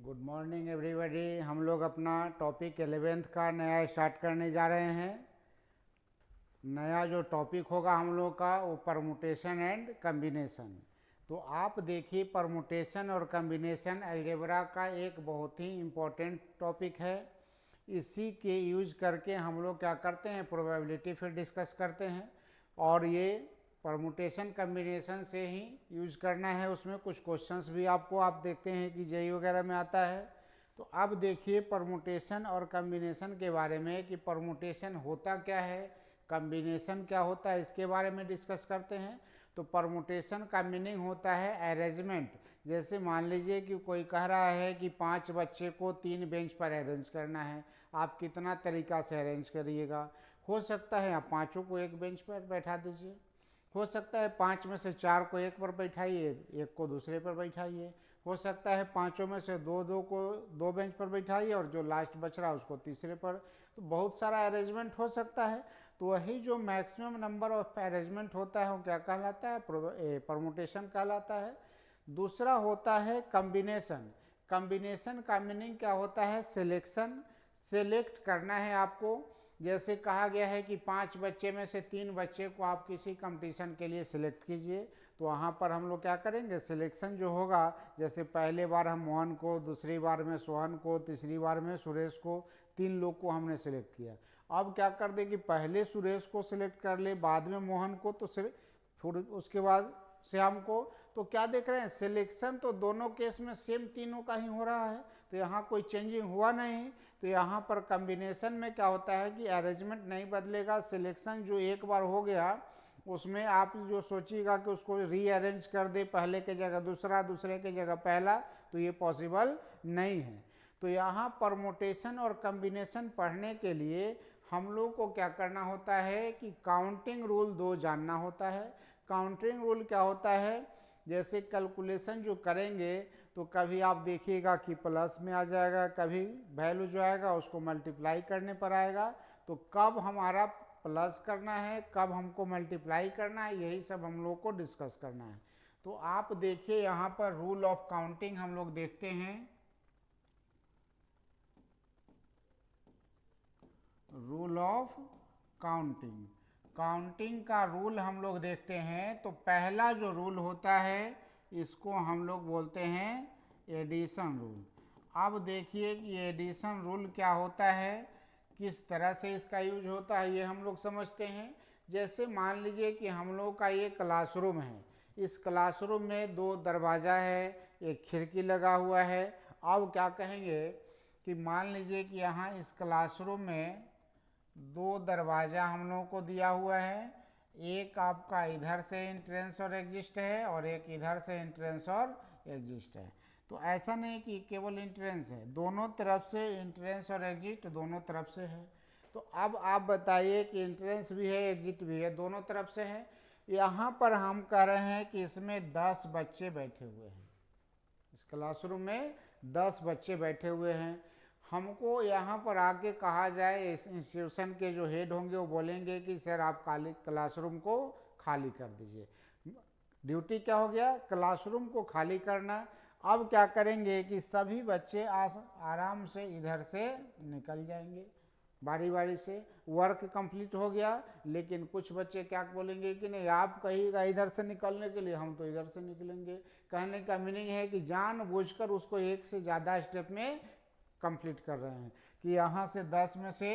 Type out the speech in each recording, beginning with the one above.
Good morning everybody. हम लोग अपना टॉपिक 11th का नया स्टार्ट करने जा रहे हैं। नया जो टॉपिक होगा हम लोग का वो परमुटेशन एंड कम्बिनेशन। तो आप देखिए, परमुटेशन और कम्बिनेशन अलजेब्रा का एक बहुत ही इम्पोर्टेंट टॉपिक है। इसी के यूज करके हम लोग क्या करते हैं, प्रोबेबिलिटी फिर डिस्कस करते हैं। और ये परमुटेशन कम्बिनेशन से ही यूज करना है। उसमें कुछ क्वेश्चंस भी आपको आप देखते हैं कि जेई वगैरह में आता है। तो अब देखिए परमुटेशन और कम्बिनेशन के बारे में कि परमुटेशन होता क्या है, कम्बिनेशन क्या होता है, इसके बारे में डिस्कस करते हैं। तो परमुटेशन का मीनिंग होता है अरेंजमेंट। जैसे मान लीजिए कि कोई कह रहा है कि 5 बच्चे को 3 बेंच पर अरेंज करना है, आप कितना तरीका से अरेंज करिएगा। हो सकता है आप पाँचों को एक बेंच पर बैठा दीजिए, हो सकता है 5 में से 4 को एक पर बैठाइए, एक को दूसरे पर बैठाइए, हो सकता है पाँचों में से दो को 2 बेंच पर बैठाइए और जो लास्ट बच रहा है उसको तीसरे पर। तो बहुत सारा अरेंजमेंट हो सकता है। तो वही जो मैक्सिमम नंबर ऑफ अरेंजमेंट होता है वो क्या कहलाता है, परमुटेशन कहलाता है। दूसरा होता है कम्बिनेशन। कम्बिनेशन का मीनिंग क्या होता है, सिलेक्शन। सेलेक्ट करना है आपको। जैसे कहा गया है कि 5 बच्चे में से 3 बच्चे को आप किसी कंपटीशन के लिए सिलेक्ट कीजिए। तो वहाँ पर हम लोग क्या करेंगे, सिलेक्शन जो होगा, जैसे पहले बार हम मोहन को, दूसरी बार में सोहन को, तीसरी बार में सुरेश को, 3 लोग को हमने सिलेक्ट किया। अब क्या कर दे कि पहले सुरेश को सिलेक्ट कर ले, बाद में मोहन को, तो फिर उसके बाद श्याम को। तो क्या देख रहे हैं, सिलेक्शन तो दोनों केस में सेम तीनों का ही हो रहा है। तो यहाँ कोई चेंजिंग हुआ नहीं। तो यहाँ पर कम्बिनेशन में क्या होता है कि अरेंजमेंट नहीं बदलेगा। सिलेक्शन जो एक बार हो गया उसमें आप जो सोचिएगा कि उसको रीअरेंज कर दे, पहले के जगह दूसरा, दूसरे के जगह पहला, तो ये पॉसिबल नहीं है। तो यहाँ परमुटेशन और कम्बिनेशन पढ़ने के लिए हम लोग को क्या करना होता है कि काउंटिंग रूल 2 जानना होता है। काउंटिंग रूल क्या होता है, जैसे कैलकुलेशन जो करेंगे तो कभी आप देखिएगा कि प्लस में आ जाएगा, कभी वैल्यू जो आएगा उसको मल्टीप्लाई करने पर आएगा। तो कब हमारा प्लस करना है, कब हमको मल्टीप्लाई करना है, यही सब हम लोग को डिस्कस करना है। तो आप देखिए यहाँ पर रूल ऑफ काउंटिंग हम लोग देखते हैं। रूल ऑफ काउंटिंग, काउंटिंग का रूल हम लोग देखते हैं। तो पहला जो रूल होता है इसको हम लोग बोलते हैं एडिशन रूल। अब देखिए कि एडिशन रूल क्या होता है, किस तरह से इसका यूज होता है, ये हम लोग समझते हैं। जैसे मान लीजिए कि हम लोग का ये क्लासरूम है। इस क्लासरूम में 2 दरवाज़ा है, एक खिड़की लगा हुआ है। अब क्या कहेंगे कि मान लीजिए कि यहाँ इस क्लासरूम में 2 दरवाज़ा हम लोगों को दिया हुआ है। एक आपका इधर से एंट्रेंस और एग्जिस्ट है और एक इधर से एंट्रेंस और एग्जिस्ट है। तो ऐसा नहीं कि केवल एंट्रेंस है, दोनों तरफ से एंट्रेंस और एग्जिट दोनों तरफ से है। तो अब आप बताइए कि एंट्रेंस भी है, एग्जिट भी है, दोनों तरफ से है। यहाँ पर हम कह रहे हैं कि इसमें 10 बच्चे बैठे हुए हैं। इस क्लासरूम में 10 बच्चे बैठे हुए हैं। हमको यहाँ पर आके कहा जाए, इस इंस्टीट्यूशन के जो हेड होंगे वो बोलेंगे कि सर आप क्लासरूम को खाली कर दीजिए। ड्यूटी क्या हो गया, क्लासरूम को खाली करना। अब क्या करेंगे कि सभी बच्चे आराम से इधर से निकल जाएंगे, बारी बारी से। वर्क कंप्लीट हो गया। लेकिन कुछ बच्चे क्या बोलेंगे कि नहीं, आप कहिएगा इधर से निकलने के लिए, हम तो इधर से निकलेंगे। कहने का मीनिंग है कि जानबूझकर उसको एक से ज़्यादा स्टेप में कंप्लीट कर रहे हैं कि यहाँ से 10 में से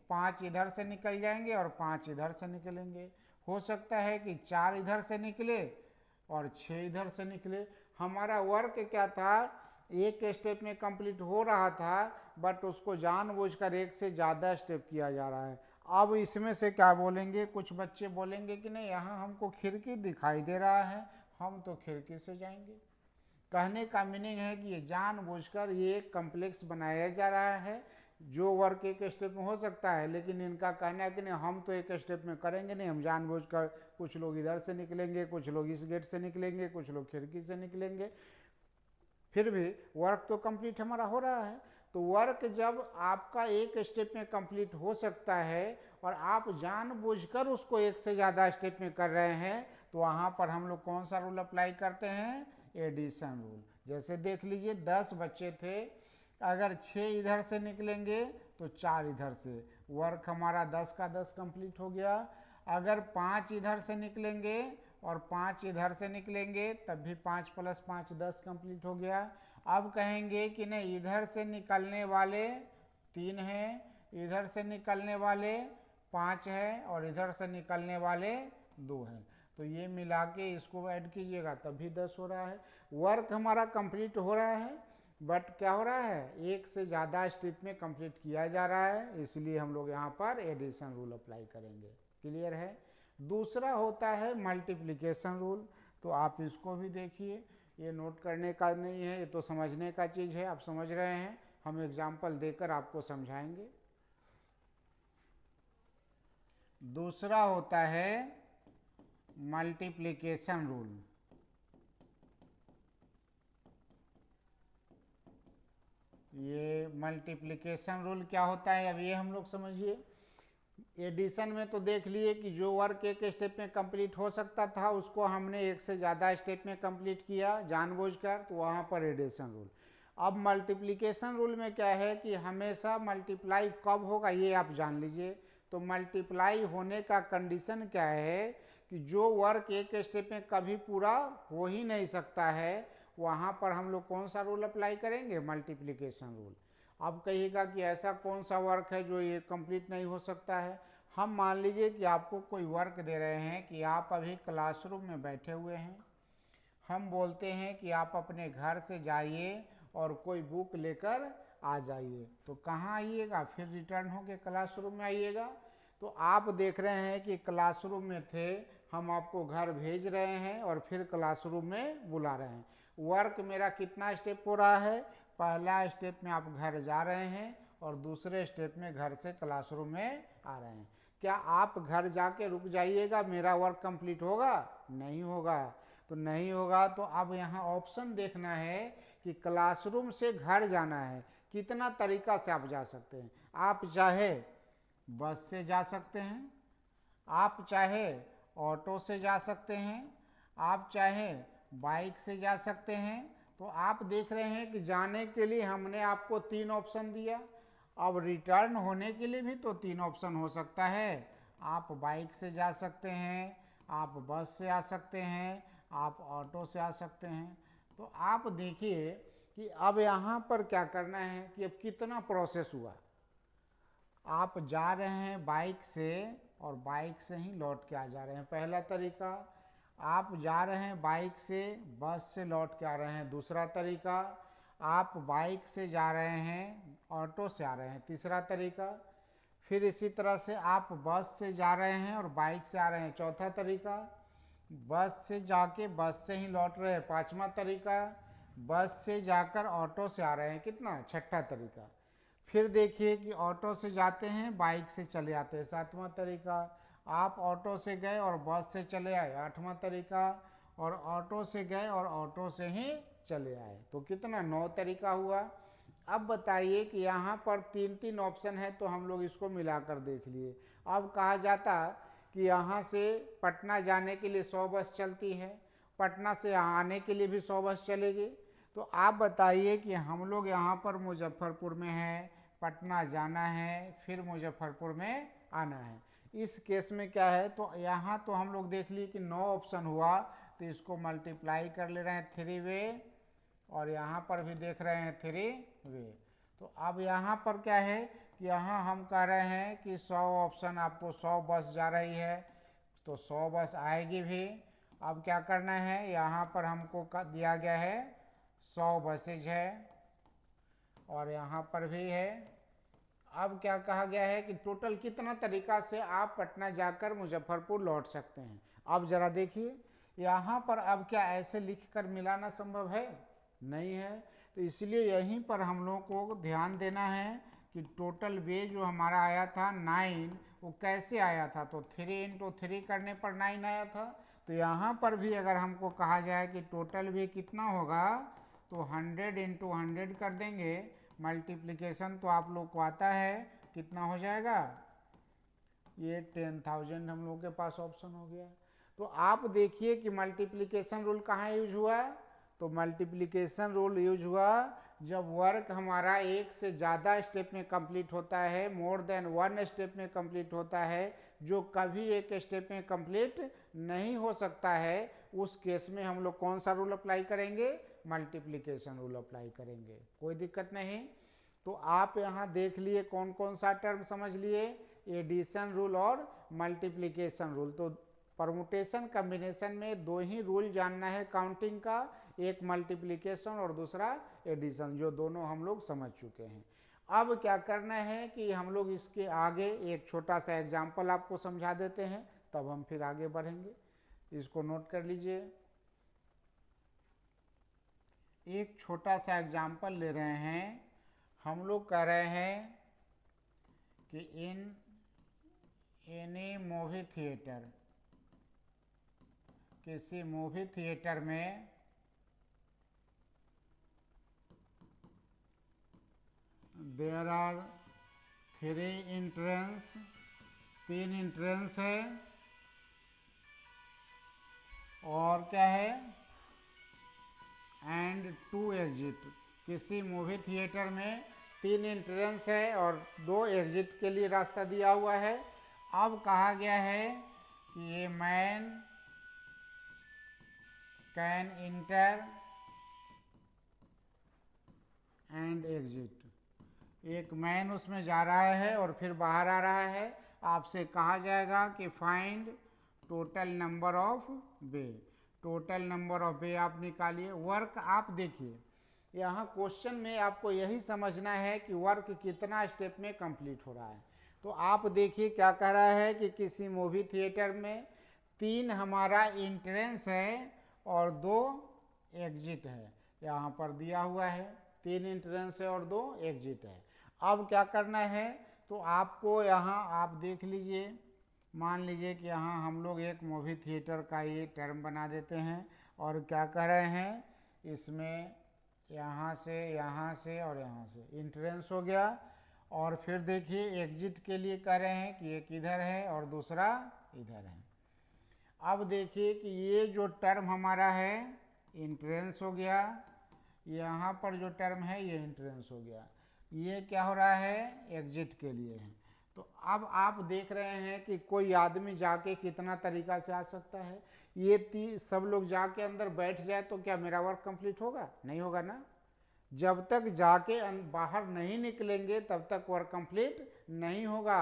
5 इधर से निकल जाएंगे और 5 इधर से निकलेंगे। हो सकता है कि 4 इधर से निकले और 6 इधर से निकले। हमारा वर्क क्या था, एक स्टेप में कंप्लीट हो रहा था, बट उसको जानबूझकर एक से ज़्यादा स्टेप किया जा रहा है। अब इसमें से क्या बोलेंगे, कुछ बच्चे बोलेंगे कि नहीं यहाँ हमको खिड़की दिखाई दे रहा है, हम तो खिड़की से जाएंगे। कहने का मीनिंग है कि ये जानबूझकर ये कम्प्लेक्स बनाया जा रहा है। जो वर्क एक स्टेप में हो सकता है, लेकिन इनका कहना है कि नहीं हम तो एक स्टेप में करेंगे नहीं, हम जानबूझकर कुछ लोग इधर से निकलेंगे, कुछ लोग इस गेट से निकलेंगे, कुछ लोग खिड़की से निकलेंगे, फिर भी वर्क तो कंप्लीट हमारा हो रहा है। तो वर्क जब आपका एक स्टेप में कंप्लीट हो सकता है और आप जानबूझकर उसको एक से ज़्यादा स्टेप में कर रहे हैं, तो वहाँ पर हम लोग कौन सा रूल अप्लाई करते हैं, एडिशन रूल। जैसे देख लीजिए 10 बच्चे थे, अगर 6 इधर से निकलेंगे तो 4 इधर से, वर्क हमारा 10 का 10 कंप्लीट हो गया। अगर 5 इधर से निकलेंगे और 5 इधर से निकलेंगे तब भी 5 + 5 10 कंप्लीट हो गया। अब कहेंगे कि नहीं, इधर से निकलने वाले 3 हैं, इधर से निकलने वाले 5 हैं और इधर से निकलने वाले 2 हैं, तो ये मिला के इसको ऐड कीजिएगा तभी 10 हो रहा है। वर्क हमारा कंप्लीट हो रहा है, बट क्या हो रहा है, एक से ज़्यादा स्टेप में कंप्लीट किया जा रहा है, इसलिए हम लोग यहाँ पर एडिशन रूल अप्लाई करेंगे। क्लियर है। दूसरा होता है मल्टीप्लिकेशन रूल, तो आप इसको भी देखिए, ये नोट करने का नहीं है, ये तो समझने का चीज़ है, आप समझ रहे हैं, हम एग्जाम्पल देकर आपको समझाएंगे। दूसरा होता है मल्टीप्लिकेशन रूल। ये मल्टीप्लिकेशन रूल क्या होता है, अब ये हम लोग समझिए। एडिशन में तो देख लिए कि जो वर्क एक स्टेप में कंप्लीट हो सकता था उसको हमने एक से ज़्यादा स्टेप में कंप्लीट किया जानबूझकर, तो वहाँ पर एडिशन रूल। अब मल्टीप्लिकेशन रूल में क्या है कि हमेशा मल्टीप्लाई कब होगा ये आप जान लीजिए। तो मल्टीप्लाई होने का कंडीशन क्या है कि जो वर्क एक स्टेप में कभी पूरा हो ही नहीं सकता है, वहाँ पर हम लोग कौन सा रूल अप्लाई करेंगे, मल्टीप्लिकेशन रूल। अब कहिएगा कि ऐसा कौन सा वर्क है जो ये कंप्लीट नहीं हो सकता है। हम मान लीजिए कि आपको कोई वर्क दे रहे हैं कि आप अभी क्लासरूम में बैठे हुए हैं, हम बोलते हैं कि आप अपने घर से जाइए और कोई बुक लेकर आ जाइए, तो कहाँ आइएगा, फिर रिटर्न होके क्लासरूम में आइएगा। तो आप देख रहे हैं कि क्लासरूम में थे, हम आपको घर भेज रहे हैं और फिर क्लासरूम में बुला रहे हैं। वर्क मेरा कितना स्टेप हो रहा है, पहला स्टेप में आप घर जा रहे हैं और दूसरे स्टेप में घर से क्लासरूम में आ रहे हैं। क्या आप घर जाके रुक जाइएगा, मेरा वर्क कंप्लीट होगा, नहीं होगा। तो नहीं होगा तो अब यहाँ ऑप्शन देखना है कि क्लासरूम से घर जाना है, कितना तरीका से आप जा सकते हैं। आप चाहे बस से जा सकते हैं, आप चाहे ऑटो से जा सकते हैं, आप चाहे बाइक से जा सकते हैं। तो आप देख रहे हैं कि जाने के लिए हमने आपको 3 ऑप्शन दिया, अब रिटर्न होने के लिए भी तो 3 ऑप्शन हो सकता है। आप बाइक से जा सकते हैं, आप बस से आ सकते हैं, आप ऑटो से आ सकते हैं। तो आप देखिए कि अब यहाँ पर क्या करना है कि अब कितना प्रोसेस हुआ। आप जा रहे हैं बाइक से और बाइक से ही लौट के आ जा रहे हैं, पहला तरीका। आप जा रहे हैं बाइक से, बस से लौट के आ रहे हैं, दूसरा तरीका। आप बाइक से जा रहे हैं, ऑटो से आ रहे हैं, तीसरा तरीका। फिर इसी तरह से आप बस से जा रहे हैं और बाइक से आ रहे हैं, चौथा तरीका। बस से जाके बस से ही लौट रहे हैं, पांचवा तरीका। बस से जाकर ऑटो से आ रहे हैं, कितना, छठा तरीका। फिर देखिए कि ऑटो से जाते हैं, बाइक से चले आते हैं, सातवां तरीका। आप ऑटो से गए और बस से चले आए, आठवां तरीका। और ऑटो से गए और ऑटो से ही चले आए, तो कितना, 9 तरीका हुआ। अब बताइए कि यहाँ पर 3-3 ऑप्शन है, तो हम लोग इसको मिलाकर देख लिए। अब कहा जाता कि यहाँ से पटना जाने के लिए 100 बस चलती है, पटना से यहाँ आने के लिए भी 100 बस चलेगी। तो आप बताइए कि हम लोग यहाँ पर मुजफ्फरपुर में हैं, पटना जाना है, फिर मुजफ्फरपुर में आना है। इस केस में क्या है, तो यहाँ तो हम लोग देख लिए कि 9 ऑप्शन हुआ, तो इसको मल्टीप्लाई कर ले रहे हैं 3 वे, और यहाँ पर भी देख रहे हैं 3 वे। तो अब यहाँ पर क्या है कि यहाँ हम कह रहे हैं कि 100 ऑप्शन, आपको 100 बस जा रही है, तो 100 बस आएगी भी। अब क्या करना है, यहाँ पर हमको दिया गया है 100 बसेज है, और यहाँ पर भी है। अब क्या कहा गया है कि टोटल कितना तरीका से आप पटना जाकर मुजफ्फरपुर लौट सकते हैं। अब जरा देखिए यहाँ पर, अब क्या ऐसे लिखकर मिलाना संभव है, नहीं है। तो इसलिए यहीं पर हम लोग को ध्यान देना है कि टोटल वे जो हमारा आया था 9, वो कैसे आया था, तो 3 × 3 करने पर 9 आया था। तो यहाँ पर भी अगर हमको कहा जाए कि टोटल वे कितना होगा, तो 100 × 100 कर देंगे, मल्टीप्लिकेशन तो आप लोग को आता है, कितना हो जाएगा, ये 10,000 हम लोग के पास ऑप्शन हो गया। तो आप देखिए कि मल्टीप्लिकेशन रूल कहाँ यूज हुआ है, तो मल्टीप्लिकेशन रूल यूज हुआ जब वर्क हमारा एक से ज़्यादा स्टेप में कंप्लीट होता है, मोर देन वन स्टेप में कंप्लीट होता है, जो कभी एक स्टेप में कंप्लीट नहीं हो सकता है, उस केस में हम लोग कौन सा रूल अप्लाई करेंगे? मल्टीप्लिकेशन रूल अप्लाई करेंगे। कोई दिक्कत नहीं। तो आप यहाँ देख लिए कौन कौन सा टर्म समझ लिए, एडिशन रूल और मल्टीप्लिकेशन रूल। तो परमुटेशन कम्बिनेशन में दो ही रूल जानना है काउंटिंग का, एक मल्टीप्लिकेशन और दूसरा एडिशन, जो दोनों हम लोग समझ चुके हैं। अब क्या करना है कि हम लोग इसके आगे एक छोटा सा एग्जाम्पल आपको समझा देते हैं, तब हम फिर आगे बढ़ेंगे। इसको नोट कर लीजिए। एक छोटा सा एग्जाम्पल ले रहे हैं। हम लोग कह रहे हैं कि इन एनी मूवी थिएटर, किसी मूवी थिएटर में देयर आर 3 एंट्रेंस, 3 एंट्रेंस है, और क्या है, एंड 2 एग्जिट। किसी मूवी थिएटर में 3 एंट्रेंस है और 2 एग्जिट के लिए रास्ता दिया हुआ है। अब कहा गया है कि ये man can inter and exit. एक मैन उसमें जा रहा है और फिर बाहर आ रहा है। आपसे कहा जाएगा कि find total number of way. Total number of वे आप निकालिए। वर्क आप देखिए, यहाँ क्वेश्चन में आपको यही समझना है कि वर्क कितना स्टेप में कंप्लीट हो रहा है। तो आप देखिए क्या कह रहा है कि किसी मूवी थिएटर में 3 हमारा इंट्रेंस है और 2 एग्जिट है। यहाँ पर दिया हुआ है 3 इंट्रेंस है और 2 एग्जिट है। अब क्या करना है, तो आपको यहाँ आप देख लीजिए, मान लीजिए कि यहाँ हम लोग एक मूवी थिएटर का ये टर्म बना देते हैं और क्या कह रहे हैं, इसमें यहाँ से और यहाँ से इंट्रेंस हो गया। और फिर देखिए एग्जिट के लिए कह रहे हैं कि एक इधर है और दूसरा इधर है। अब देखिए कि ये जो टर्म हमारा है इंट्रेंस हो गया, यहाँ पर जो टर्म है ये इंट्रेंस हो गया, ये क्या हो रहा है, एग्जिट के लिए है। तो अब आप देख रहे हैं कि कोई आदमी जाके कितना तरीका से आ सकता है। ये सब लोग जाके अंदर बैठ जाए तो क्या मेरा वर्क कंप्लीट होगा? नहीं होगा ना। जब तक जाके बाहर नहीं निकलेंगे तब तक वर्क कंप्लीट नहीं होगा।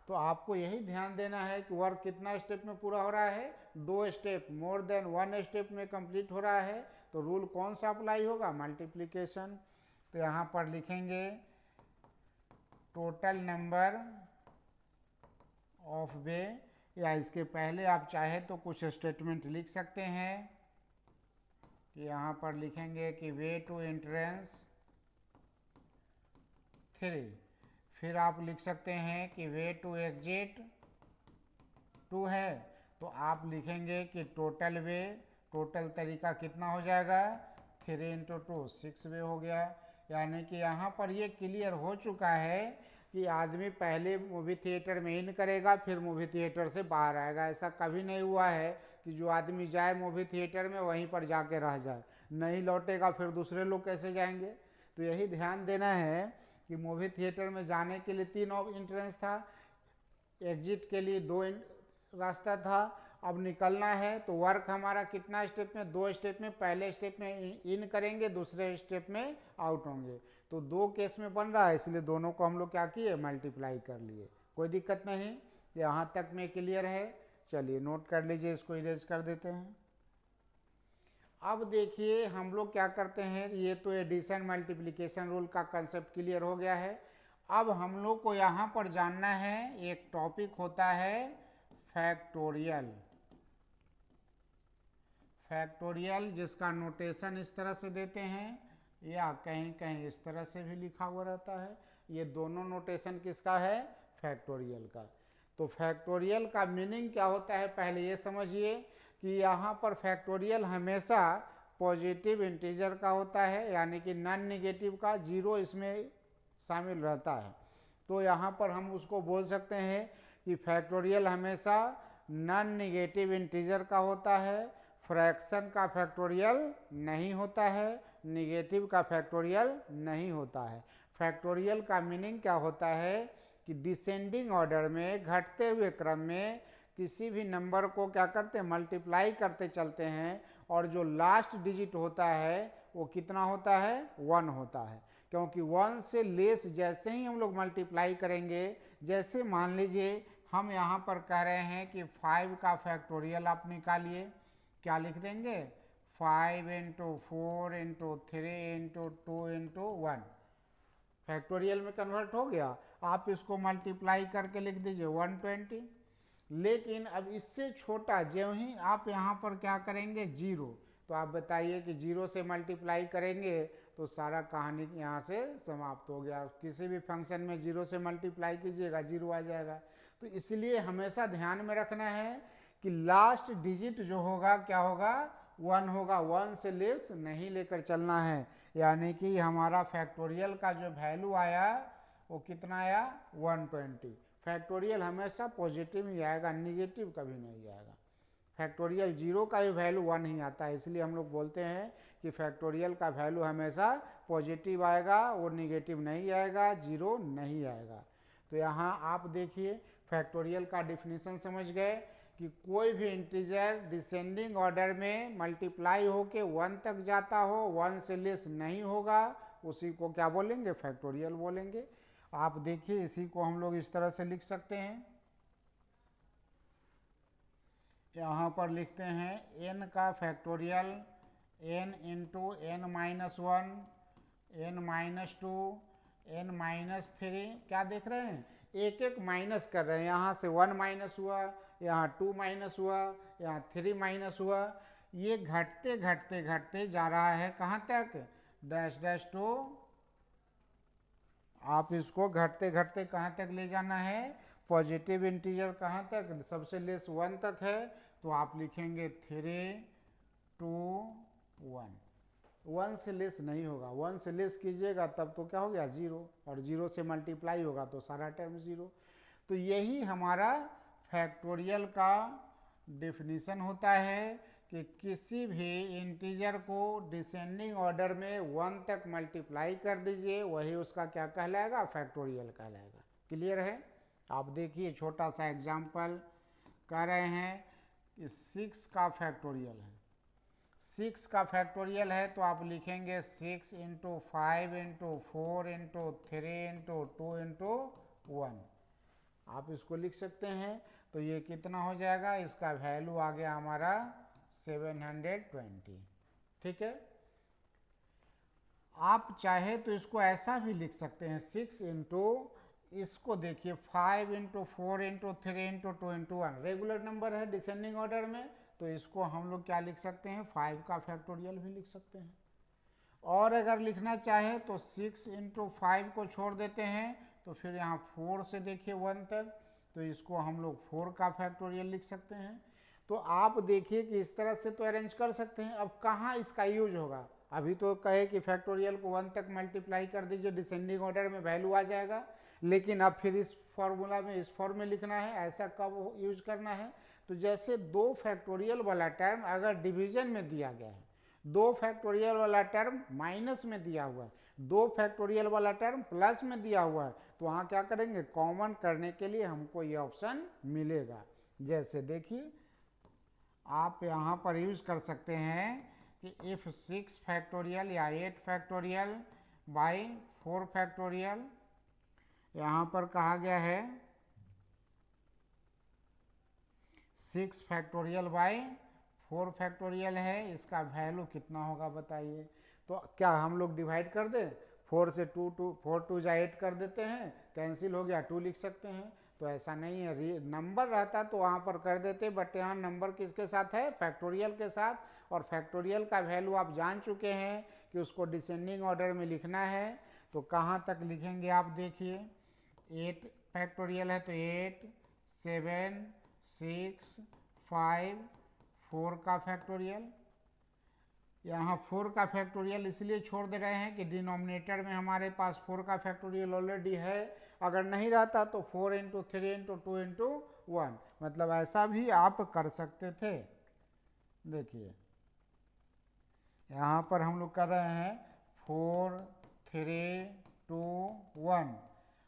तो आपको यही ध्यान देना है कि वर्क कितना स्टेप में पूरा हो रहा है, 2 स्टेप, मोर देन 1 स्टेप में कंप्लीट हो रहा है। तो रूल कौन सा अप्लाई होगा? मल्टीप्लिकेशन। तो यहाँ पर लिखेंगे टोटल नंबर ऑफ वे, या इसके पहले आप चाहे तो कुछ स्टेटमेंट लिख सकते हैं कि यहाँ पर लिखेंगे कि वे टू एंट्रेंस 3, फिर आप लिख सकते हैं कि वे टू एग्जिट 2 है, तो आप लिखेंगे कि टोटल वे, टोटल तरीका कितना हो जाएगा, 3 × 2 6 वे हो गया। यानी कि यहाँ पर ये क्लियर हो चुका है कि आदमी पहले मूवी थिएटर में इन करेगा फिर मूवी थिएटर से बाहर आएगा। ऐसा कभी नहीं हुआ है कि जो आदमी जाए मूवी थिएटर में वहीं पर जाके रह जाए, नहीं लौटेगा, फिर दूसरे लोग कैसे जाएंगे। तो यही ध्यान देना है कि मूवी थिएटर में जाने के लिए 3 एंट्रेंस था, एग्जिट के लिए 2 रास्ता था। अब निकलना है तो वर्क हमारा कितना स्टेप में, 2 स्टेप में, पहले स्टेप में इन करेंगे, दूसरे स्टेप में आउट होंगे। तो 2 केस में बन रहा है, इसलिए दोनों को हम लोग क्या किए, मल्टीप्लाई कर लिए। कोई दिक्कत नहीं, यहाँ तक में क्लियर है। चलिए नोट कर लीजिए, इसको इरेज कर देते हैं। अब देखिए हम लोग क्या करते हैं, ये तो एडिशन मल्टीप्लिकेशन रूल का कंसेप्ट क्लियर हो गया है। अब हम लोग को यहाँ पर जानना है, एक टॉपिक होता है फैक्टोरियल। फैक्टोरियल जिसका नोटेशन इस तरह से देते हैं या कहीं कहीं इस तरह से भी लिखा हुआ रहता है। ये दोनों नोटेशन किसका है, फैक्टोरियल का। तो फैक्टोरियल का मीनिंग क्या होता है, पहले ये समझिए कि यहाँ पर फैक्टोरियल हमेशा पॉजिटिव इंटीजर का होता है, यानी कि नॉन नेगेटिव का, 0 इसमें शामिल रहता है। तो यहाँ पर हम उसको बोल सकते हैं कि फैक्टोरियल हमेशा नॉन नेगेटिव इंटीजर का होता है। फ्रैक्शन का फैक्टोरियल नहीं होता है, निगेटिव का फैक्टोरियल नहीं होता है। फैक्टोरियल का मीनिंग क्या होता है कि डिसेंडिंग ऑर्डर में, घटते हुए क्रम में किसी भी नंबर को क्या करते हैं, मल्टीप्लाई करते चलते हैं, और जो लास्ट डिजिट होता है वो कितना होता है, 1 होता है। क्योंकि 1 से लेस जैसे ही हम लोग मल्टीप्लाई करेंगे, जैसे मान लीजिए हम यहाँ पर कह रहे हैं कि 5 का फैक्टोरियल आप निकालिए, क्या लिख देंगे, 5 into 4 into 3 into 2 into 1, factorial में कन्वर्ट हो गया। आप इसको मल्टीप्लाई करके लिख दीजिए 120। लेकिन अब इससे छोटा जो ही आप यहाँ पर क्या करेंगे, 0, तो आप बताइए कि 0 से मल्टीप्लाई करेंगे तो सारा कहानी यहाँ से समाप्त हो गया। किसी भी फंक्शन में 0 से मल्टीप्लाई कीजिएगा 0 आ जाएगा। तो इसलिए हमेशा ध्यान में रखना है कि लास्ट डिजिट जो होगा क्या होगा, 1 होगा, 1 से लेस नहीं लेकर चलना है। यानी कि हमारा फैक्टोरियल का जो वैल्यू आया वो कितना आया, 120। फैक्टोरियल हमेशा पॉजिटिव ही आएगा, निगेटिव कभी नहीं आएगा। फैक्टोरियल 0 का ही वैल्यू 1 ही आता है, इसलिए हम लोग बोलते हैं कि फैक्टोरियल का वैल्यू हमेशा पॉजिटिव आएगा, वो निगेटिव नहीं आएगा, 0 नहीं आएगा। तो यहाँ आप देखिए फैक्टोरियल का डिफिनीशन समझ गए कि कोई भी इंटीजर डिसेंडिंग ऑर्डर में मल्टीप्लाई होके 1 तक जाता हो, 1 से लेस नहीं होगा, उसी को क्या बोलेंगे, फैक्टोरियल बोलेंगे। आप देखिए इसी को हम लोग इस तरह से लिख सकते हैं, यहाँ पर लिखते हैं n का factorial n into n minus 1, n minus 2, n minus 3, क्या देख रहे हैं, एक एक माइनस कर रहे हैं। यहाँ से 1 माइनस हुआ, यहाँ 2 माइनस हुआ, यहाँ 3 माइनस हुआ। ये घटते घटते घटते जा रहा है कहाँ तक, डैश डैश टू। आप इसको घटते घटते कहाँ तक ले जाना है, पॉजिटिव इंटीजर कहाँ तक, सबसे लेस 1 तक है। तो आप लिखेंगे 3 2 1, 1 से लेस नहीं होगा, 1 से लेस कीजिएगा तब तो क्या हो गया, 0, और 0 से मल्टीप्लाई होगा तो सारा टर्म 0। तो यही हमारा फैक्टोरियल का डेफिनीशन होता है कि किसी भी इंटीजर को डिसेंडिंग ऑर्डर में 1 तक मल्टीप्लाई कर दीजिए, वही उसका क्या कहलाएगा, फैक्टोरियल कहलाएगा। क्लियर है। आप देखिए छोटा सा एग्जाम्पल कह रहे हैं कि 6 का फैक्टोरियल है, 6 का फैक्टोरियल है तो आप लिखेंगे 6 into 5 into 4 into 3 into 2 into 1। आप इसको लिख सकते हैं। तो ये कितना हो जाएगा, इसका वैल्यू आ गया हमारा 720। ठीक है। आप चाहे तो इसको ऐसा भी लिख सकते हैं, 6 इंटू, इसको देखिए 5 into 4 into 3 into 2 into 1, regular number है डिसेंडिंग ऑर्डर में, तो इसको हम लोग क्या लिख सकते हैं, 5 का फैक्टोरियल भी लिख सकते हैं। और अगर लिखना चाहे तो 6 इंटू 5 को छोड़ देते हैं, तो फिर यहाँ 4 से देखिए 1 तक, तो इसको हम लोग 4 का फैक्टोरियल लिख सकते हैं। तो आप देखिए कि इस तरह से तो अरेंज कर सकते हैं। अब कहाँ इसका यूज होगा, अभी तो कहे कि फैक्टोरियल को 1 तक मल्टीप्लाई कर दीजिए, डिसेंडिंग ऑर्डर में वैल्यू आ जाएगा। लेकिन अब फिर इस फॉर्मूला में इस फॉर्म में लिखना है, ऐसा कब यूज करना है, तो जैसे 2 फैक्टोरियल वाला टर्म अगर डिवीजन में दिया गया है, 2 फैक्टोरियल वाला टर्म माइनस में दिया हुआ है, 2 फैक्टोरियल वाला टर्म प्लस में दिया हुआ है, तो वहाँ क्या करेंगे, कॉमन करने के लिए हमको ये ऑप्शन मिलेगा। जैसे देखिए आप यहाँ पर यूज कर सकते हैं कि इफ 6 फैक्टोरियल या 8 फैक्टोरियल बाई 4 फैक्टोरियल, यहाँ पर कहा गया है 6 फैक्टोरियल बाई 4 फैक्टोरियल है, इसका वैल्यू कितना होगा बताइए। तो क्या हम लोग डिवाइड कर दें, 4 से 4 2 जा 8 कर देते हैं, कैंसिल हो गया, 2 लिख सकते हैं। तो ऐसा नहीं है, नंबर रहता तो वहाँ पर कर देते, बट यहाँ नंबर किसके साथ है, फैक्टोरियल के साथ। और फैक्टोरियल का वैल्यू आप जान चुके हैं कि उसको डिसेंडिंग ऑर्डर में लिखना है। तो कहाँ तक लिखेंगे आप देखिए, 8 फैक्टोरियल है तो 8 7 6 5 4 का फैक्टोरियल। यहाँ 4 का फैक्टोरियल इसलिए छोड़ दे रहे हैं कि डिनोमिनेटर में हमारे पास 4 का फैक्टोरियल ऑलरेडी है। अगर नहीं रहता तो 4 इंटू 3 इंटू 2 इंटू 1, मतलब ऐसा भी आप कर सकते थे। देखिए यहाँ पर हम लोग कर रहे हैं 4 3 2 1,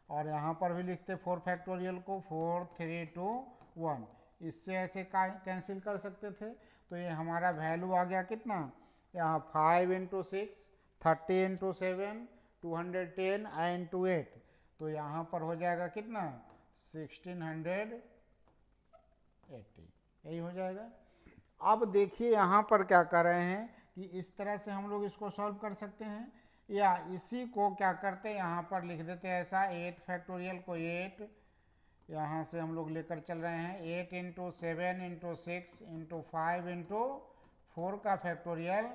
और यहाँ पर भी लिखते 4 फैक्टोरियल को 4 3 2 1। इससे ऐसे कैंसिल कर सकते थे। तो ये हमारा वैल्यू आ गया कितना, यहाँ 5 इंटू 6 30 इंटू 7 210 इंटू 8, तो यहाँ पर हो जाएगा कितना 1680, यही हो जाएगा। अब देखिए यहाँ पर क्या कर रहे हैं कि इस तरह से हम लोग इसको सॉल्व कर सकते हैं, या इसी को क्या करते हैं यहाँ पर लिख देते हैं ऐसा 8 फैक्टोरियल को 8, यहाँ से हम लोग लेकर चल रहे हैं 8 इंटू 7 इंटू 6 इंटू 5 इंटू 4 का फैक्टोरियल,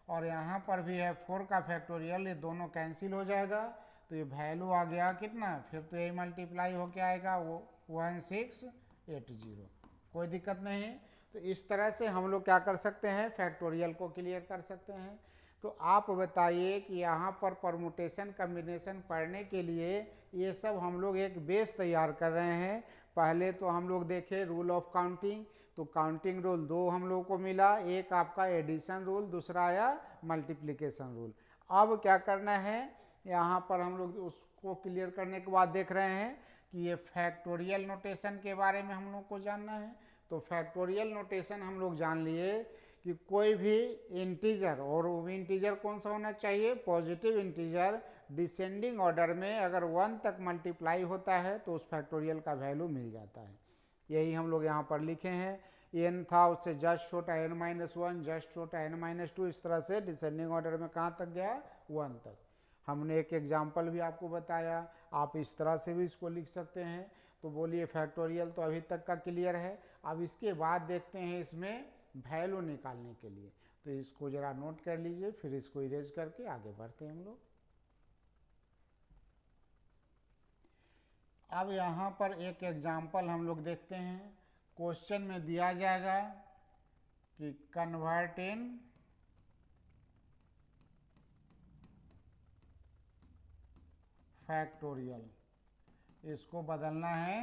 और यहाँ पर भी है 4 का फैक्टोरियल, ये दोनों कैंसिल हो जाएगा। तो ये वैल्यू आ गया कितना, फिर तो यही मल्टीप्लाई होके आएगा वो 1680, कोई दिक्कत नहीं। तो इस तरह से हम लोग क्या कर सकते हैं, फैक्टोरियल को क्लियर कर सकते हैं। तो आप बताइए कि यहाँ पर परमुटेशन कम्बिनेशन पढ़ने के लिए ये सब हम लोग एक बेस तैयार कर रहे हैं। पहले तो हम लोग देखे रूल ऑफ काउंटिंग, तो काउंटिंग रूल 2 हम लोगों को मिला, एक आपका एडिशन रूल, दूसरा आया मल्टीप्लिकेशन रूल। अब क्या करना है, यहाँ पर हम लोग उसको क्लियर करने के बाद देख रहे हैं कि ये फैक्टोरियल नोटेशन के बारे में हम लोग को जानना है। तो फैक्टोरियल नोटेशन हम लोग जान लिए कि कोई भी इंटीजर, और वो इंटीजर कौन सा होना चाहिए, पॉजिटिव इंटीजर, डिसेंडिंग ऑर्डर में अगर 1 तक मल्टीप्लाई होता है तो उस फैक्टोरियल का वैल्यू मिल जाता है। यही हम लोग यहाँ पर लिखे हैं। n था उससे जस्ट छोटा n-1, जस्ट छोटा n-2, इस तरह से डिसेंडिंग ऑर्डर में कहाँ तक गया, 1 तक। हमने एक एग्जाम्पल भी आपको बताया, आप इस तरह से भी इसको लिख सकते हैं। तो बोलिए फैक्टोरियल तो अभी तक का क्लियर है। अब इसके बाद देखते हैं इसमें वैल्यू निकालने के लिए, तो इसको ज़रा नोट कर लीजिए, फिर इसको इरेज करके आगे बढ़ते हैं हम लोग। अब यहाँ पर एक एग्जाम्पल हम लोग देखते हैं। क्वेश्चन में दिया जाएगा कि कन्वर्ट इन फैक्टोरियल, इसको बदलना है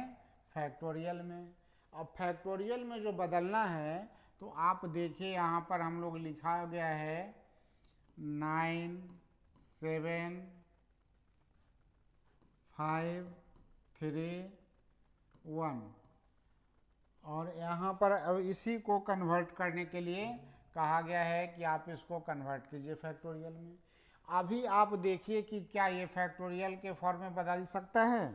फैक्टोरियल में। अब फैक्टोरियल में जो बदलना है, तो आप देखिए यहाँ पर हम लोग लिखा गया है 9 7 5 3 1, और यहाँ पर अब इसी को कन्वर्ट करने के लिए कहा गया है कि आप इसको कन्वर्ट कीजिए फैक्टोरियल में। अभी आप देखिए कि क्या ये फैक्टोरियल के फॉर्म में बदल सकता है,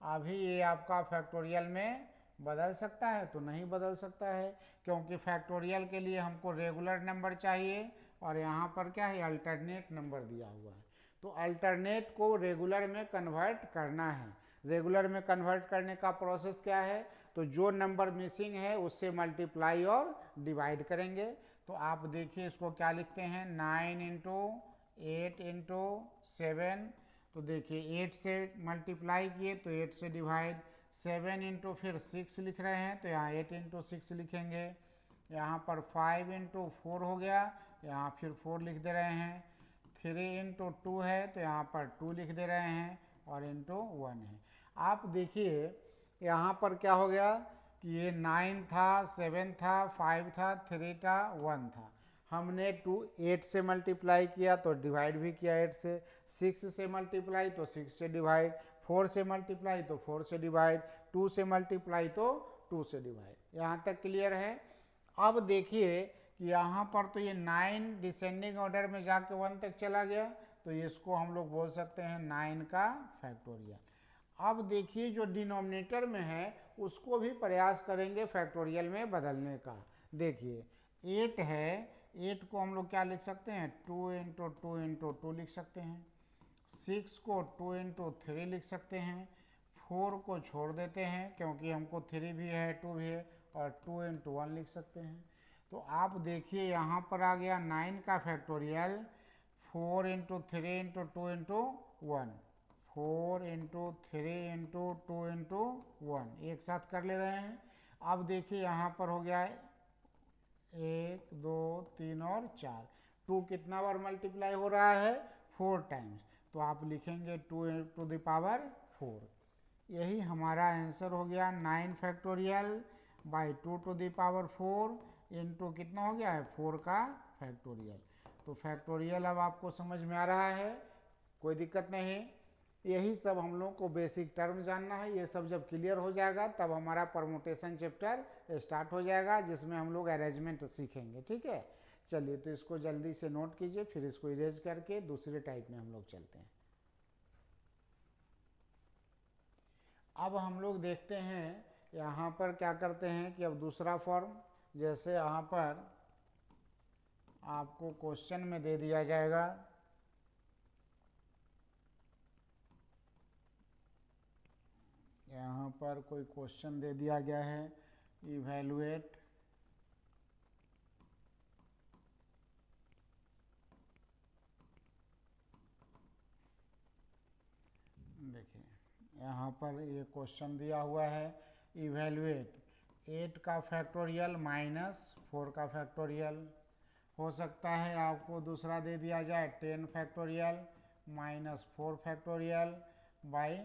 अभी ये आपका फैक्टोरियल में बदल सकता है, तो नहीं बदल सकता है, क्योंकि फैक्टोरियल के लिए हमको रेगुलर नंबर चाहिए, और यहाँ पर क्या है, अल्टरनेट नंबर दिया हुआ है। तो अल्टरनेट को रेगुलर में कन्वर्ट करना है। रेगुलर में कन्वर्ट करने का प्रोसेस क्या है, तो जो नंबर मिसिंग है उससे मल्टीप्लाई और डिवाइड करेंगे। तो आप देखिए इसको क्या लिखते हैं, 9 इंटू 8 इंटू 7, तो देखिए 8 से मल्टीप्लाई किए तो 8 से डिवाइड, 7 इंटू फिर 6 लिख रहे हैं तो यहाँ 8 इंटू 6 लिखेंगे। यहाँ पर 5 इंटू 4 हो गया, यहाँ फिर 4 लिख दे रहे हैं। 3 इंटू 2 है तो यहाँ पर 2 लिख दे रहे हैं, और इंटू 1 है। आप देखिए यहाँ पर क्या हो गया कि ये 9 था, 7 था, 5 था, 3 था, 1 था। हमने 8 से मल्टीप्लाई किया तो डिवाइड भी किया 8 से, 6 से मल्टीप्लाई तो 6 से डिवाइड, 4 से मल्टीप्लाई तो 4 से डिवाइड, 2 से मल्टीप्लाई तो 2 से डिवाइड। यहाँ तक क्लियर है। अब देखिए कि यहाँ पर तो ये 9 डिसेंडिंग ऑर्डर में जाके 1 तक चला गया, तो इसको हम लोग बोल सकते हैं 9 का फैक्टोरियल। अब देखिए जो डिनोमिनेटर में है उसको भी प्रयास करेंगे फैक्टोरियल में बदलने का। देखिए 8 है, 8 को हम लोग क्या लिख सकते हैं, 2 इंटू 2 इंटू 2 लिख सकते हैं। 6 को 2 इंटू 3 लिख सकते हैं। 4 को छोड़ देते हैं क्योंकि हमको 3 भी है 2 भी है, और 2 इंटू 1 लिख सकते हैं। तो आप देखिए यहाँ पर आ गया 9 का factorial, 4 into 3 into 2 into 1, 4 into 3 into 2 into 1, एक साथ कर ले रहे हैं। अब देखिए यहाँ पर हो गया है 1 2 3 और 4, 2 कितना बार मल्टीप्लाई हो रहा है, 4 टाइम्स, तो आप लिखेंगे 2 टू द पावर 4। यही हमारा आंसर हो गया 9 factorial by 2 to the power 4, into कितना हो गया है 4 का फैक्टोरियल। तो फैक्टोरियल अब आपको समझ में आ रहा है, कोई दिक्कत नहीं। यही सब हम लोग को बेसिक टर्म जानना है। ये सब जब क्लियर हो जाएगा तब हमारा परमुटेशन चैप्टर स्टार्ट हो जाएगा, जिसमें हम लोग अरेंजमेंट सीखेंगे। ठीक है, चलिए तो इसको जल्दी से नोट कीजिए, फिर इसको इरेज करके दूसरे टाइप में हम लोग चलते हैं। अब हम लोग देखते हैं यहाँ पर क्या करते हैं कि अब दूसरा फॉर्म, जैसे यहाँ पर आपको क्वेश्चन में दे दिया जाएगा यहाँ पर कोई क्वेश्चन दे दिया गया है, इवैल्यूएट देखिए यहाँ पर ये क्वेश्चन दिया हुआ है, इवैल्यूएट 8 का फैक्टोरियल माइनस 4 का फैक्टोरियल। हो सकता है आपको दूसरा दे दिया जाए 10 factorial minus 4 factorial by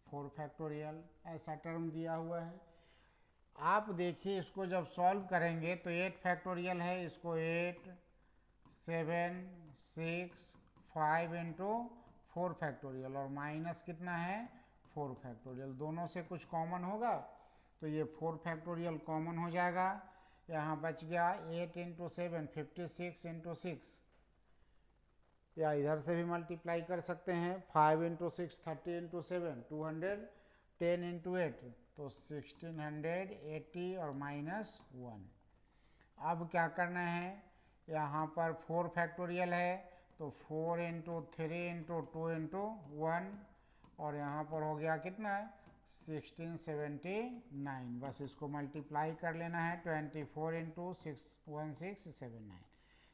4 factorial, ऐसा टर्म दिया हुआ है। आप देखिए इसको जब सॉल्व करेंगे तो 8 फैक्टोरियल है, इसको 8 7 6 5 इंटू 4 फैक्टोरियल और माइनस कितना है 4 फैक्टोरियल, दोनों से कुछ कॉमन होगा तो ये 4 फैक्टोरियल कॉमन हो जाएगा। यहाँ बच गया 8 इंटू 7 56 इंटू 6, या इधर से भी मल्टीप्लाई कर सकते हैं 5 इंटू 6 30 इंटू 7 210 इंटू 8 तो 1680 और माइनस 1। अब क्या करना है, यहाँ पर 4 फैक्टोरियल है तो 4 इंटू 3 इंटू 2 इंटू 1 और यहाँ पर हो गया कितना 1679। बस इसको मल्टीप्लाई कर लेना है 24 इंटू 61679,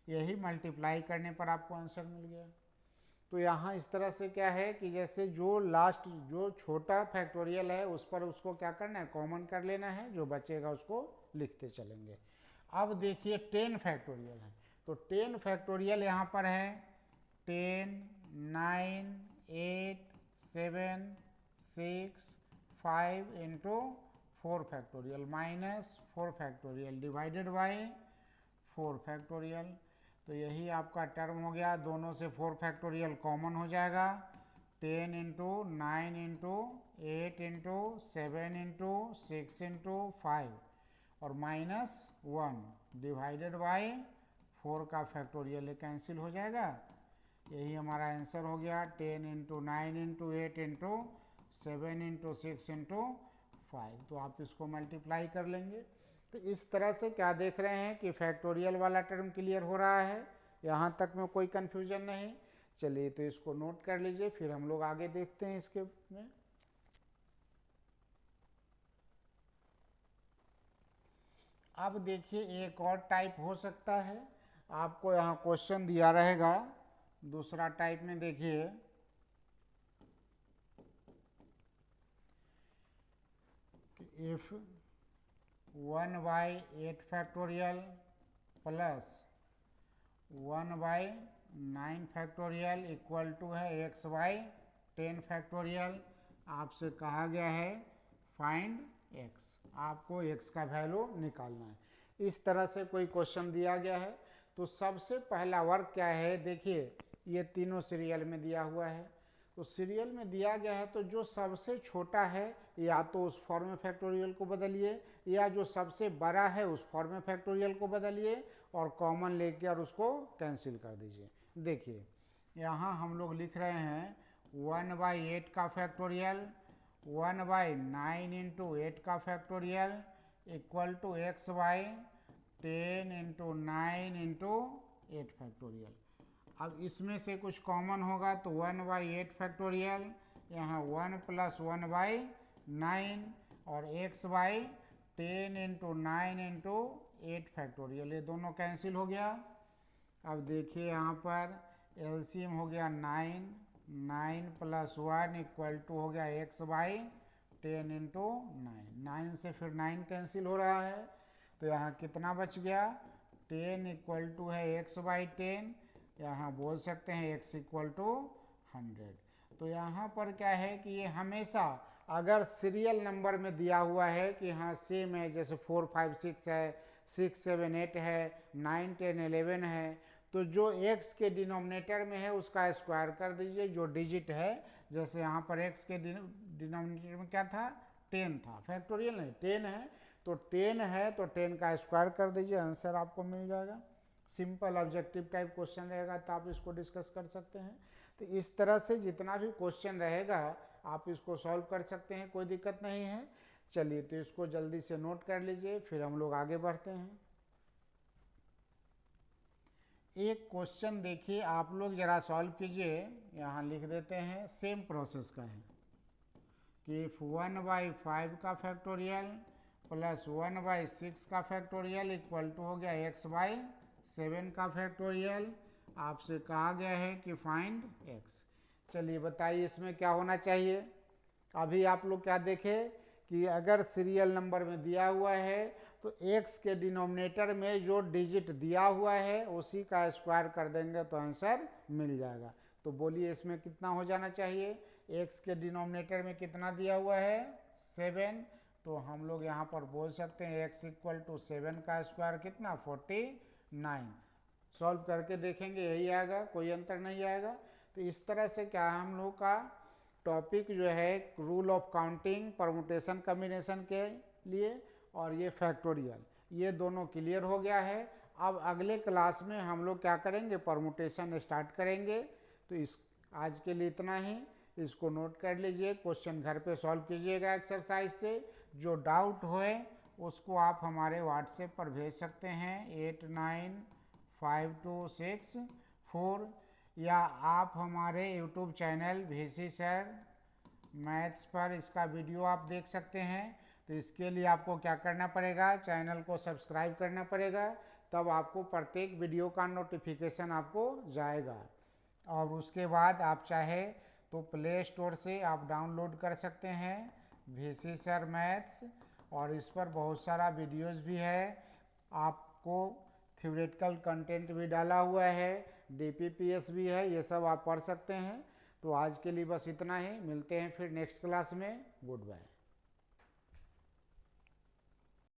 यही मल्टीप्लाई करने पर आपको आंसर मिल गया। तो यहाँ इस तरह से क्या है कि जैसे जो लास्ट जो छोटा फैक्टोरियल है उस पर उसको क्या करना है कॉमन कर लेना है, जो बचेगा उसको लिखते चलेंगे। अब देखिए 10 फैक्टोरियल है तो 10 फैक्टोरियल यहाँ पर है 10 9 8 7 6 5 into 4 factorial minus 4 factorial divided by 4 factorial. तो यही आपका टर्म हो गया, दोनों से 4 फैक्टोरियल कॉमन हो जाएगा 10 into 9 into 8 into 7 into 6 into 5 और माइनस 1 डिवाइडेड बाई 4 का फैक्टोरियल कैंसिल हो जाएगा। यही हमारा आंसर हो गया 10 into 9 into 8 into 7 into 6 into 5। तो आप इसको मल्टीप्लाई कर लेंगे। तो इस तरह से क्या देख रहे हैं कि फैक्टोरियल वाला टर्म क्लियर हो रहा है, यहाँ तक में कोई कन्फ्यूजन नहीं। चलिए तो इसको नोट कर लीजिए, फिर हम लोग आगे देखते हैं इसके में। अब देखिए एक और टाइप हो सकता है, आपको यहाँ क्वेश्चन दिया रहेगा दूसरा टाइप में, देखिए if 1 by 8 factorial plus 1 by 9 factorial equal to है x बाई 10 फैक्टोरियल। आपसे कहा गया है फाइंड x, आपको x का वैल्यू निकालना है। इस तरह से कोई क्वेश्चन दिया गया है तो सबसे पहला वर्क क्या है, देखिए ये तीनों सीरियल में दिया हुआ है। तो सीरियल में दिया गया है तो जो सबसे छोटा है या तो उस फॉर्म में फैक्टोरियल को बदलिए, या जो सबसे बड़ा है उस फॉर्म में फैक्टोरियल को बदलिए और कॉमन लेके और उसको कैंसिल कर दीजिए। देखिए यहाँ हम लोग लिख रहे हैं 1 बाई 8 का फैक्टोरियल 1 बाई 9 इंटू 8 का factorial equal to x by 10 into 9 into 8 factorial. अब इसमें से कुछ कॉमन होगा तो 1 बाई 8 फैक्टोरियल, यहाँ 1 प्लस 1 बाई 9 और x by 10 into 9 into 8 factorial, ये दोनों कैंसिल हो गया। अब देखिए यहाँ पर एलसीएम हो गया 9 प्लस 1 इक्वल टू हो गया x बाई 10 इंटू 9 से फिर 9 कैंसिल हो रहा है तो यहाँ कितना बच गया 10 इक्वल टू है x बाई 10, यहाँ बोल सकते हैं x इक्वल टू 100। तो यहाँ पर क्या है कि ये हमेशा अगर सीरियल नंबर में दिया हुआ है कि हाँ सेम है, जैसे 4 5 6 है 6, 7, 8 है, 9, 10, 11 है, तो जो x के डिनोमिनेटर में है उसका स्क्वायर कर दीजिए, जो डिजिट है। जैसे यहाँ पर x के डिनोमिनेटर में क्या था, 10 था, फैक्टोरियल नहीं 10 है, तो 10 है तो 10 का स्क्वायर कर दीजिए, आंसर आपको मिल जाएगा। सिंपल ऑब्जेक्टिव टाइप क्वेश्चन रहेगा तो आप इसको डिस्कस कर सकते हैं। तो इस तरह से जितना भी क्वेश्चन रहेगा आप इसको सॉल्व कर सकते हैं, कोई दिक्कत नहीं है। चलिए तो इसको जल्दी से नोट कर लीजिए, फिर हम लोग आगे बढ़ते हैं। एक क्वेश्चन देखिए, आप लोग जरा सॉल्व कीजिए, यहाँ लिख देते हैं, सेम प्रोसेस का है कि 1/5 का फैक्टोरियल प्लस 1/6 का फैक्टोरियल इक्वल टू हो गया x/7 का फैक्टोरियल। आपसे कहा गया है कि फाइंड x। चलिए बताइए इसमें क्या होना चाहिए। अभी आप लोग क्या देखें कि अगर सीरियल नंबर में दिया हुआ है तो x के डिनोमिनेटर में जो डिजिट दिया हुआ है उसी का स्क्वायर कर देंगे तो आंसर मिल जाएगा। तो बोलिए इसमें कितना हो जाना चाहिए, x के डिनोमिनेटर में कितना दिया हुआ है 7, तो हम लोग यहाँ पर बोल सकते हैं x इक्वल टू 7 का स्क्वायर कितना 49। सॉल्व करके देखेंगे यही आएगा, कोई अंतर नहीं आएगा। तो इस तरह से क्या हम लोग का टॉपिक जो है rule of counting permutation combination के लिए और ये फैक्टोरियल, ये दोनों क्लियर हो गया है। अब अगले क्लास में हम लोग क्या करेंगे, परमुटेशन स्टार्ट करेंगे। तो इस आज के लिए इतना ही, इसको नोट कर लीजिए, क्वेश्चन घर पे सॉल्व कीजिएगा एक्सरसाइज से। जो डाउट होए उसको आप हमारे व्हाट्सएप पर भेज सकते हैं 895264, या आप हमारे YouTube channel VC sir maths पर इसका वीडियो आप देख सकते हैं। तो इसके लिए आपको क्या करना पड़ेगा, चैनल को सब्सक्राइब करना पड़ेगा, तब आपको प्रत्येक वीडियो का नोटिफिकेशन आपको जाएगा। और उसके बाद आप चाहे तो प्ले स्टोर से आप डाउनलोड कर सकते हैं VC सर मैथ्स, और इस पर बहुत सारा वीडियोस भी है। आपको थ्योरेटिकल कंटेंट भी डाला हुआ है, DPPS भी है, ये सब आप पढ़ सकते हैं। तो आज के लिए बस इतना ही, मिलते हैं फिर नेक्स्ट क्लास में। Good bye.